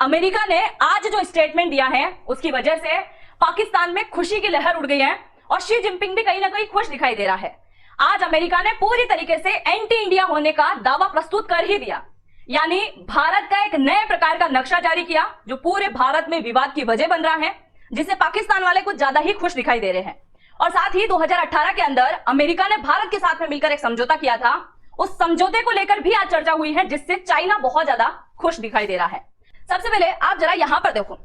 America ने आज जो स्टेटमेंट दिया है उसकी वजह से पाकिस्तान में खुशी की लहर उड़ गई है और शी जिनपिंग भी कहीं ना कहीं खुश दिखाई दे रहा है। आज अमेरिका ने पूरी तरीके से एंटी इंडिया होने का दावा प्रस्तुत कर ही दिया, यानी भारत का एक नए प्रकार का नक्शा जारी किया जो पूरे भारत में विवाद की वजह बन रहा है, जिससे पाकिस्तान वाले कुछ ज्यादा ही खुश दिखाई दे रहे हैं। और साथ ही 2018 के अंदर अमेरिका ने भारत के साथ में मिलकर एक समझौता किया था, उस समझौते को लेकर भी आज चर्चा हुई है, जिससे चाइना बहुत ज्यादा खुश दिखाई दे रहा है। सबसे पहले आप जरा यहां पर देखो,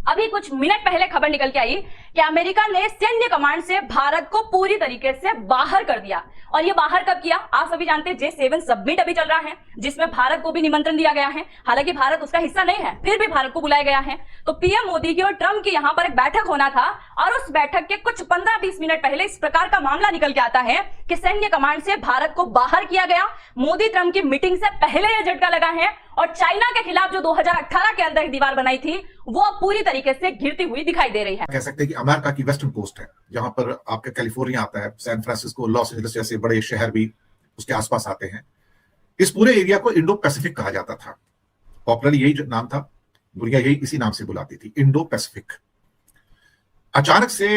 अभी कुछ मिनट पहले खबर निकल के आई कि अमेरिका ने सैन्य कमांड से भारत को पूरी तरीके से बाहर कर दिया। और ये बाहर कब किया? आप सभी जानते हैं J7 समिट अभी चल रहा है, जिसमें भारत को भी निमंत्रण दिया गया है। हालांकि भारत उसका हिस्सा नहीं है, फिर भी भारत को बुलाया गया है। तो पीएम मोदी की और ट्रंप की यहां पर एक बैठक होना था, और उस बैठक के कुछ 15-20 मिनट पहले इस प्रकार का मामला निकल के आता है कि सैन्य कमांड से भारत को बाहर किया गया। मोदी ट्रंप की मीटिंग से पहले यह झटका लगा है, और चाइना के खिलाफ जो 2018 के अंदर एक दीवार बनाई थी वो अब पूरी तरीके से घिरती हुई दिखाई दे रही है। कह सकते हैं कि अमेरिका की वेस्टर्न कोस्ट है, जहां पर आपका कैलिफोर्निया आता है, सैन फ्रांसिस्को, लॉस एंजलिस जैसे बड़े शहर भी उसके आसपास आते हैं। इस पूरे एरिया को इंडो पैसिफिक कहा जाता था। पॉपुलरली यही नाम था, दुनिया यही इसी नाम से बुलाती थी, इंडो पैसिफिक। अचानक से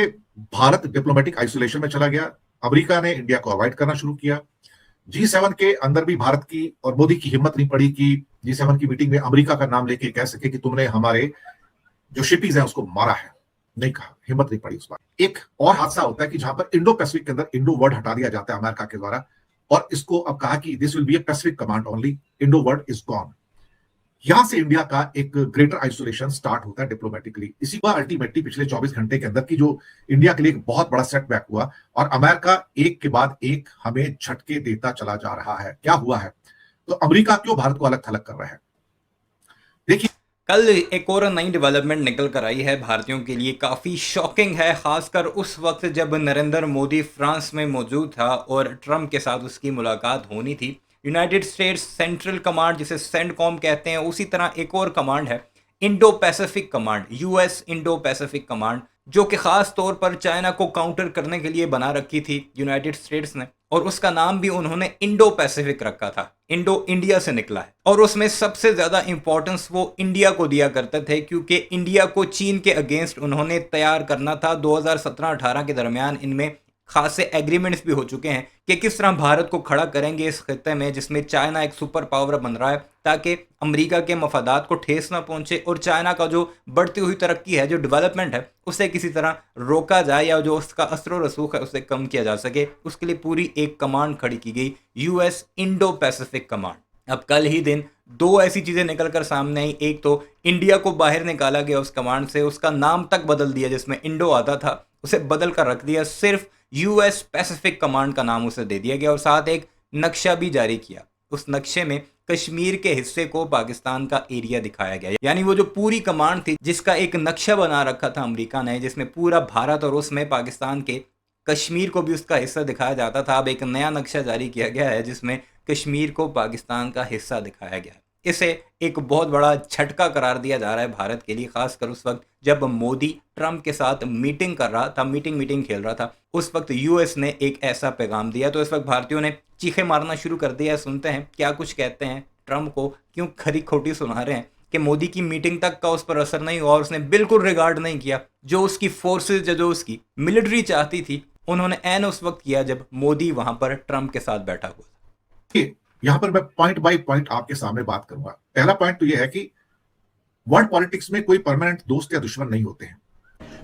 भारत डिप्लोमेटिक आइसोलेशन में चला गया। अमेरिका ने इंडिया को अवॉइड करना शुरू किया। G7 के अंदर भी भारत की और मोदी की हिम्मत नहीं पड़ी कि G7 की मीटिंग में अमेरिका का नाम लेके कह सके कि तुमने हमारे जो शिपीज हैं उसको मारा है। नहीं कहा, हिम्मत नहीं पड़ी उस बार। एक और हादसा होता है कि जहां पर इंडो पैसिफिक के अंदर इंडो वर्ड हटा दिया जाता है अमेरिका के द्वारा, और इसको अब कहा कि this will be a Pacific command only, Indo word is gone. यहां से इंडिया का एक ग्रेटर आइसोलेशन स्टार्ट होता है डिप्लोमेटिकली। इसी का अल्टीमेटली पिछले 24 घंटे के अंदर की जो इंडिया के लिए एक बहुत बड़ा सेटबैक हुआ, और अमेरिका एक के बाद एक हमें झटके देता चला जा रहा है। क्या हुआ है? तो अमेरिका क्यों भारत को अलग थलग कर रहा है? देखिए, कल एक और नई डेवलपमेंट निकल कर आई है, भारतीयों के लिए काफ़ी शॉकिंग है, खासकर उस वक्त जब नरेंद्र मोदी फ्रांस में मौजूद था और ट्रंप के साथ उसकी मुलाकात होनी थी। यूनाइटेड स्टेट्स सेंट्रल कमांड, जिसे सेंटकॉम कहते हैं, उसी तरह एक और कमांड है Indo Pacific command, US Indo Pacific command, जो कि ख़ास तौर पर चाइना को काउंटर करने के लिए बना रखी थी यूनाइटेड स्टेट्स ने, और उसका नाम भी उन्होंने इंडो पैसिफिक रखा था। इंडो इंडिया से निकला है, और उसमें सबसे ज़्यादा इंपॉर्टेंस वो इंडिया को दिया करते थे, क्योंकि इंडिया को चीन के अगेंस्ट उन्होंने तैयार करना था। 2017-18 के दरमियान इनमें खासे एग्रीमेंट्स भी हो चुके हैं कि किस तरह भारत को खड़ा करेंगे इस खित्ते में, जिसमें चाइना एक सुपर पावर बन रहा है, ताकि अमेरिका के मफादात को ठेस ना पहुंचे और चाइना का जो बढ़ती हुई तरक्की है, जो डेवलपमेंट है, उसे किसी तरह रोका जाए, या जो उसका असर व रसूख है उसे कम किया जा सके। उसके लिए पूरी एक कमांड खड़ी की गई, यूएस इंडो पैसिफिक कमांड। अब कल ही दिन दो ऐसी चीज़ें निकल कर सामने आई। एक तो इंडिया को बाहर निकाला गया उस कमांड से, उसका नाम तक बदल दिया, जिसमें इंडो आता था उसे बदल कर रख दिया, सिर्फ यूएस पैसिफिक कमांड का नाम उसे दे दिया गया, और साथ एक नक्शा भी जारी किया। उस नक्शे में कश्मीर के हिस्से को पाकिस्तान का एरिया दिखाया गया, यानी वो जो पूरी कमांड थी जिसका एक नक्शा बना रखा था अमेरिका ने, जिसमें पूरा भारत और उसमें पाकिस्तान के कश्मीर को भी उसका हिस्सा दिखाया जाता था, अब एक नया नक्शा जारी किया गया है जिसमें कश्मीर को पाकिस्तान का हिस्सा दिखाया गया है। इसे एक बहुत बड़ा झटका करार दिया जा रहा है भारत के लिए, खासकर उस वक्त जब मोदी ट्रंप के साथ मीटिंग कर रहा था, मीटिंग खेल रहा था, उस वक्त यूएस ने एक ऐसा पैगाम दिया। तो इस वक्त भारतीयों ने चीखे मारना शुरू कर दिया है। सुनते हैं क्या कुछ कहते हैं, ट्रंप को क्यों खरी खोटी सुना रहे हैं कि मोदी की मीटिंग तक का उस पर असर नहीं हुआ और उसने बिल्कुल रिगार्ड नहीं किया। जो उसकी फोर्सेज, जो उसकी मिलिट्री चाहती थी, उन्होंने ऐन उस वक्त किया जब मोदी वहां पर ट्रंप के साथ बैठा हुआ था। यहां पर मैं पॉइंट बाय पॉइंट आपके सामने बात करूंगा। पहला पॉइंट तो यह है कि वर्ल्ड पॉलिटिक्स में कोई परमानेंट दोस्त या दुश्मन नहीं होते हैं।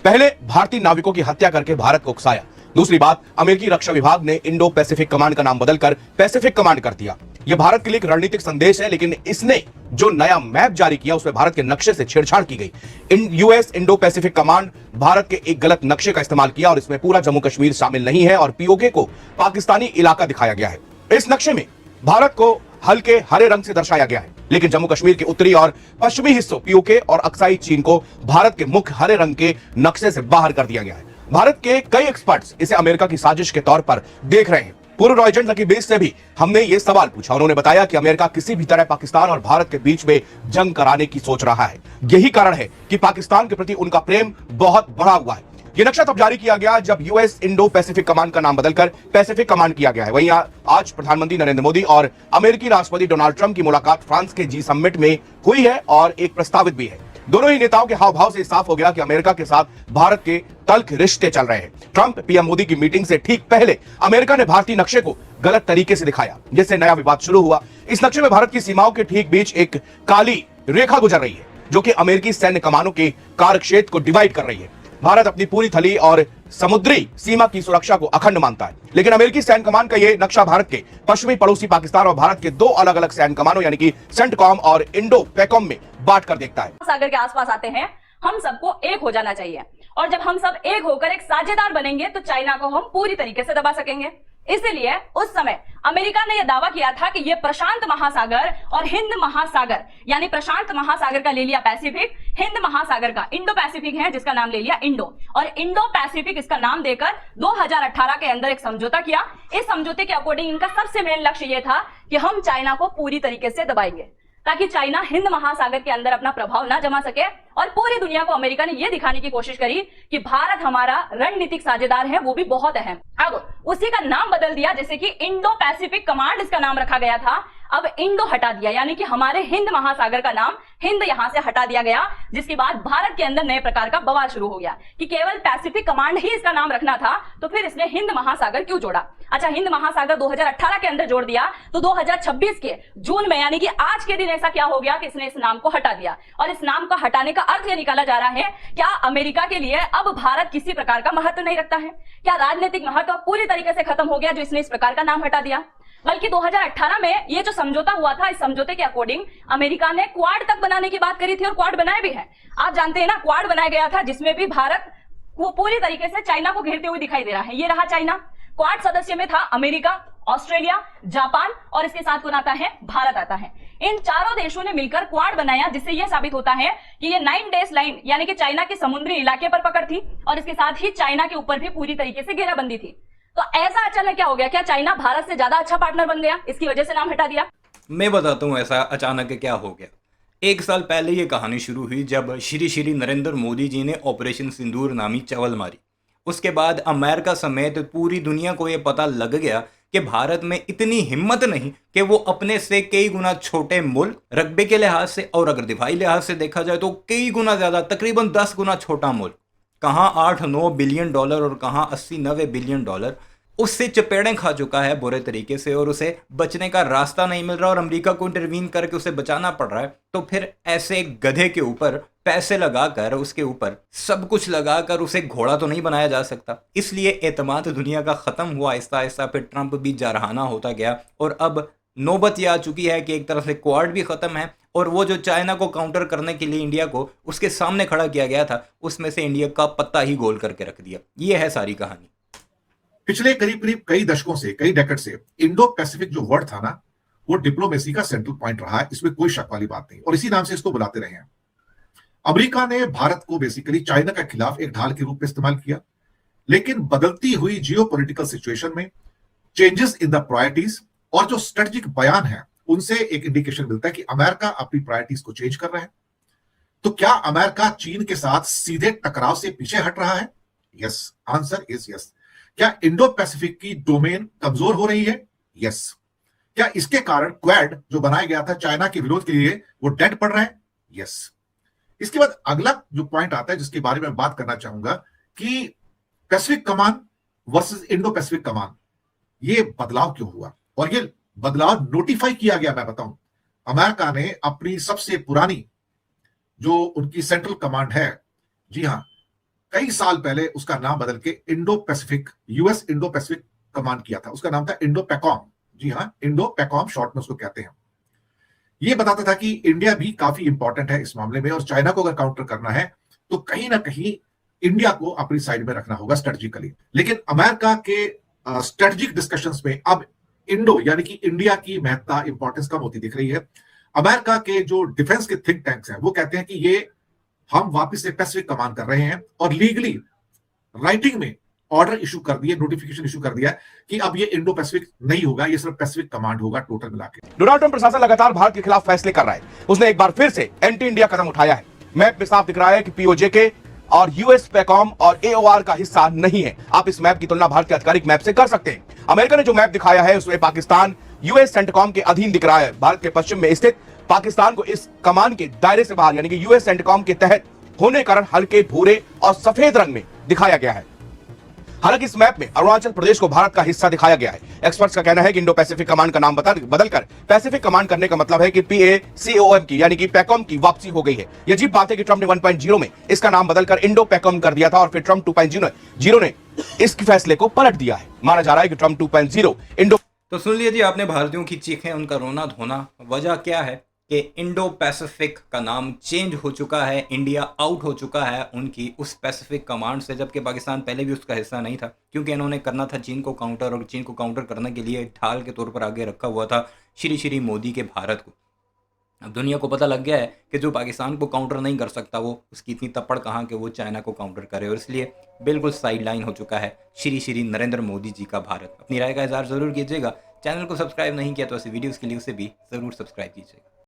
पहले भारतीय नाविकों की हत्या करके भारत को उकसाया। दूसरी बात, अमेरिकी रक्षा विभाग ने इंडो पैसिफिक कमांड का नाम बदलकर पैसिफिक कमांड कर दिया। यह भारत के लिए एक रणनीतिक संदेश है, लेकिन इसने जो नया मैप जारी किया उसमें भारत के नक्शे से छेड़छाड़ की गई। US Indo Pacific command Bharat के एक गलत नक्शे का इस्तेमाल किया, और इसमें पूरा जम्मू कश्मीर शामिल नहीं है, और पीओके को पाकिस्तानी इलाका दिखाया गया है। इस नक्शे में भारत को हल्के हरे रंग से दर्शाया गया है, लेकिन जम्मू कश्मीर के उत्तरी और पश्चिमी हिस्सों पीओके और अक्साई चीन को भारत के मुख्य हरे रंग के नक्शे से बाहर कर दिया गया है। भारत के कई एक्सपर्ट्स इसे अमेरिका की साजिश के तौर पर देख रहे हैं। पूर्व रॉ एजेंट लकी बेस से भी हमने ये सवाल पूछा। उन्होंने बताया कि अमेरिका किसी भी तरह पाकिस्तान और भारत के बीच में जंग कराने की सोच रहा है। यही कारण है कि पाकिस्तान के प्रति उनका प्रेम बहुत बढ़ा हुआ है। ये नक्शा तब जारी किया गया जब यूएस इंडो पैसिफिक कमांड का नाम बदलकर पैसिफिक कमांड किया गया है। वहीं आज प्रधानमंत्री नरेंद्र मोदी और अमेरिकी राष्ट्रपति डोनाल्ड ट्रंप की मुलाकात फ्रांस के जी समिट में हुई है और एक प्रस्तावित भी है। दोनों ही नेताओं के हाव भाव से साफ हो गया कि अमेरिका के साथ भारत के तल्ख रिश्ते चल रहे हैं। ट्रंप पीएम मोदी की मीटिंग से ठीक पहले अमेरिका ने भारतीय नक्शे को गलत तरीके से दिखाया, जिससे नया विवाद शुरू हुआ। इस नक्शे में भारत की सीमाओं के ठीक बीच एक काली रेखा गुजर रही है, जो कि अमेरिकी सैन्य कमानों के कार्यक्षेत्र को डिवाइड कर रही है। भारत अपनी पूरी थली और समुद्री सीमा की सुरक्षा को अखंड मानता है, लेकिन अमेरिकी सैन्य कमान का यह नक्शा भारत के पश्चिमी पड़ोसी पाकिस्तान और भारत के दो अलग अलग सैन्य कमानों यानी कि सेंटकॉम और इंडो पैकॉम में बांट कर देखता है। सागर के आसपास आते हैं, हम सबको एक हो जाना चाहिए, और जब हम सब एक होकर एक साझेदार बनेंगे तो चाइना को हम पूरी तरीके से दबा सकेंगे। इसलिए उस समय अमेरिका ने यह दावा किया था कि यह प्रशांत महासागर और हिंद महासागर, यानी प्रशांत महासागर का ले लिया पैसिफिक, हिंद महासागर का इंडो पैसिफिक है जिसका नाम ले लिया इंडो, और इंडो पैसिफिक इसका नाम देकर 2018 के अंदर एक समझौता किया। इस समझौते के अकॉर्डिंग इनका सबसे मेन लक्ष्य यह था कि हम चाइना को पूरी तरीके से दबाएंगे, ताकि चाइना हिंद महासागर के अंदर अपना प्रभाव ना जमा सके। और पूरी दुनिया को अमेरिका ने यह दिखाने की कोशिश करी कि भारत हमारा रणनीतिक साझेदार है, वो भी बहुत अहम। अब उसी का नाम बदल दिया, जैसे कि इंडो पैसिफिक कमांड इसका नाम रखा गया था, अब इंडो हटा दिया, यानी कि हमारे हिंद महासागर का नाम हिंद यहां से हटा दिया गया, जिसके बाद भारत के अंदर नए प्रकार का बवाल शुरू हो गया कि केवल पैसिफिक कमांड ही इसका नाम रखना था, तो फिर इसने हिंद महासागर क्यों जोड़ा। अच्छा, हिंद महासागर 2018 के अंदर जोड़ दिया, तो 2026 के जून में यानी कि आज के दिन ऐसा क्या हो गया कि इसने इस नाम को हटा दिया। और इस नाम को हटाने का अर्थ यह निकाला जा रहा है, क्या अमेरिका के लिए अब भारत किसी प्रकार का महत्व नहीं रखता है, क्या राजनीतिक महत्व पूरी तरीके से खत्म हो गया जो इसने इस प्रकार का नाम हटा दिया। बल्कि 2018 में ये जो समझौता हुआ था, इस समझौते के अकॉर्डिंग अमेरिका ने क्वाड तक बनाने की बात करी थी, और क्वाड बनाया भी है। आप जानते हैं ना, क्वाड बनाया गया था जिसमें भी भारत वो पूरी तरीके से चाइना को घेरते हुए दिखाई दे रहा है। ये रहा चाइना। क्वाड सदस्य में था अमेरिका, ऑस्ट्रेलिया, जापान और इसके साथ कौन आता है, भारत आता है। इन चारों देशों ने मिलकर क्वाड बनाया, जिससे यह साबित होता है कि ये 9 डेज लाइन यानी कि चाइना के समुद्री इलाके पर पकड़ थी, और इसके साथ ही चाइना के ऊपर भी पूरी तरीके से घेराबंदी थी। तो ऐसा अचानक क्या हो गया, क्या चाइना भारत से ज्यादा अच्छा पार्टनर बन गया, इसकी वजह से नाम हटा दिया। मैं बताता हूँ ऐसा अचानक क्या हो गया। 1 साल पहले ये कहानी शुरू हुई जब श्री नरेंद्र मोदी जी ने ऑपरेशन सिंदूर नामी चवल मारी। उसके बाद अमेरिका समेत पूरी दुनिया को ये पता लग गया कि भारत में इतनी हिम्मत नहीं कि वो अपने से कई गुना छोटे मुल्क, रकबे के लिहाज से और अगर दिफाई लिहाज से देखा जाए तो कई गुना ज़्यादा, तकरीबन 10 गुना छोटा मुल्क, कहाँ 8-9 बिलियन डॉलर और कहाँ 80-90 बिलियन डॉलर, उससे चपेड़ें खा चुका है बुरे तरीके से, और उसे बचने का रास्ता नहीं मिल रहा और अमेरिका को इंटरवीन करके उसे बचाना पड़ रहा है। तो फिर ऐसे गधे के ऊपर पैसे लगाकर, उसके ऊपर सब कुछ लगाकर उसे घोड़ा तो नहीं बनाया जा सकता। इसलिए एतमाद दुनिया का ख़त्म हुआ आहिस्ता आहिस्ता। फिर ट्रंप भी जारहाना होता गया, और अब नौबत यह आ चुकी है कि एक तरह से क्वाड भी ख़त्म है, और वो जो चाइना को काउंटर करने के लिए इंडिया को उसके सामने खड़ा किया गया था, उसमें से इंडिया का पत्ता ही गोल करके रख दिया। ये है सारी कहानी। पिछले करीब करीब कई दशकों से, कई डेकेड से इंडो पैसिफिक जो वर्ड था ना, वो डिप्लोमेसी का सेंट्रल पॉइंट रहा है, इसमें कोई शक वाली बात नहीं, और इसी नाम से इसको बुलाते रहे हैं। अमेरिका ने भारत को बेसिकली चाइना के खिलाफ एक ढाल के रूप में इस्तेमाल किया, लेकिन बदलती हुई जियोपॉलिटिकल सिचुएशन में चेंजेस इन द प्रायोरिटीज और जो स्ट्रेटेजिक बयान है, उनसे एक इंडिकेशन मिलता है कि अमेरिका अपनी प्रायोरिटीज को चेंज कर रहा है। तो क्या अमेरिका चीन के साथ सीधे टकराव से पीछे हट रहा है? Yes, answer is yes. क्या इंडो पैसिफिक की डोमेन कमजोर हो रही है? यस। क्या इसके कारण क्वाड जो बनाया गया था चाइना के विरोध के लिए, वो डेड पड़ रहा है? यस। इसके बाद अगला जो पॉइंट आता है जिसके बारे में बात करना चाहूंगा कि पैसिफिक कमान वर्सेस इंडो पैसिफिक कमान, ये बदलाव क्यों हुआ और ये बदलाव नोटिफाई किया गया। मैं बताऊं, अमेरिका ने अपनी सबसे पुरानी जो उनकी सेंट्रल कमांड है, जी हां, कई साल पहले उसका नाम बदल के Indo Pacific, US Indo Pacific command किया था। उसका नाम था इंडो पैकॉम। जी हां, इंडो पैकॉम शॉर्ट में उसको कहते हैं। ये बताता था कि इंडिया भी काफी इंपॉर्टेंट है इस मामले में, और चाइना को अगर काउंटर करना है तो कहीं ना कहीं इंडिया को अपनी साइड में रखना होगा स्ट्रेटेजिकली। लेकिन अमेरिका के स्ट्रेटेजिक डिस्कशंस में अब इंडो यानी कि इंडिया की महत्ता, इंपॉर्टेंस कम होती दिख रही है। अमेरिका के जो डिफेंस के थिंक टैंक्स हैं वो कहते हैं कि ये हम वापस से पैसिफिक कमान कर रहे हैं, और लीगली राइटिंग में ऑर्डर इशू कर दिए, नोटिफिकेशन इशू कर दिया कि अब ये इंडो पैसिफिक नहीं होगा, ये सिर्फ पैसिफिक कमांड होगा टोटल मिला के। डोनाल्ड ट्रंप प्रशासन लगातार भारत के खिलाफ फैसले कर रहा है। उसने एक बार फिर से एंटी इंडिया कदम उठाया है। मैप में साफ दिख रहा है कि पीओजेके और यूएस पैकॉम और एओआर का हिस्सा नहीं है। आप इस मैप की तुलना भारत के आधिकारिक मैप से कर सकते हैं। अमेरिका ने जो मैप दिखाया है उसमें पाकिस्तान यूएस सेंटकॉम के अधीन दिख रहा है। भारत के पश्चिम में स्थित पाकिस्तान को इस कमान के दायरे से बाहर यानी कि यूएस सेंटकॉम के तहत होने कारण हल्के भूरे और सफेद रंग में दिखाया गया है। हालांकि इस मैप में अरुणाचल प्रदेश को भारत का हिस्सा दिखाया गया है। एक्सपर्ट्स का कहना है कि इंडो पैसिफिक कमांड का नाम बदलकर पैसिफिक कमांड करने का मतलब है कि PACOM की यानी कि पैकॉम की वापसी हो गई है। ये अजीब बात है कि ट्रंप ने 1.0 में इसका नाम बदलकर इंडो पैकॉम कर दिया था और फिर ट्रंप 2.0 ने इस फैसले को पलट दिया है। माना जा रहा है कि ट्रंप 2.0 इंडो। तो सुन लीजिए आपने भारतीयों की चीखें, उनका रोना धोना। वजह क्या है कि इंडो पैसिफिक का नाम चेंज हो चुका है, इंडिया आउट हो चुका है उनकी उस पैसिफिक कमांड से, जबकि पाकिस्तान पहले भी उसका हिस्सा नहीं था, क्योंकि इन्होंने करना था चीन को काउंटर, और चीन को काउंटर करने के लिए ढाल के तौर पर आगे रखा हुआ था श्री मोदी के भारत को। अब दुनिया को पता लग गया है कि जो पाकिस्तान को काउंटर नहीं कर सकता वो उसकी इतनी तपड़ कहाँ कि वो चाइना को काउंटर करे, और इसलिए बिल्कुल साइडलाइन हो चुका है श्री नरेंद्र मोदी जी का भारत। अपनी राय का इज़हार ज़रूर कीजिएगा। चैनल को सब्सक्राइब नहीं किया तो ऐसे वीडियोज़ के लिए उसे भी ज़रूर सब्सक्राइब कीजिएगा।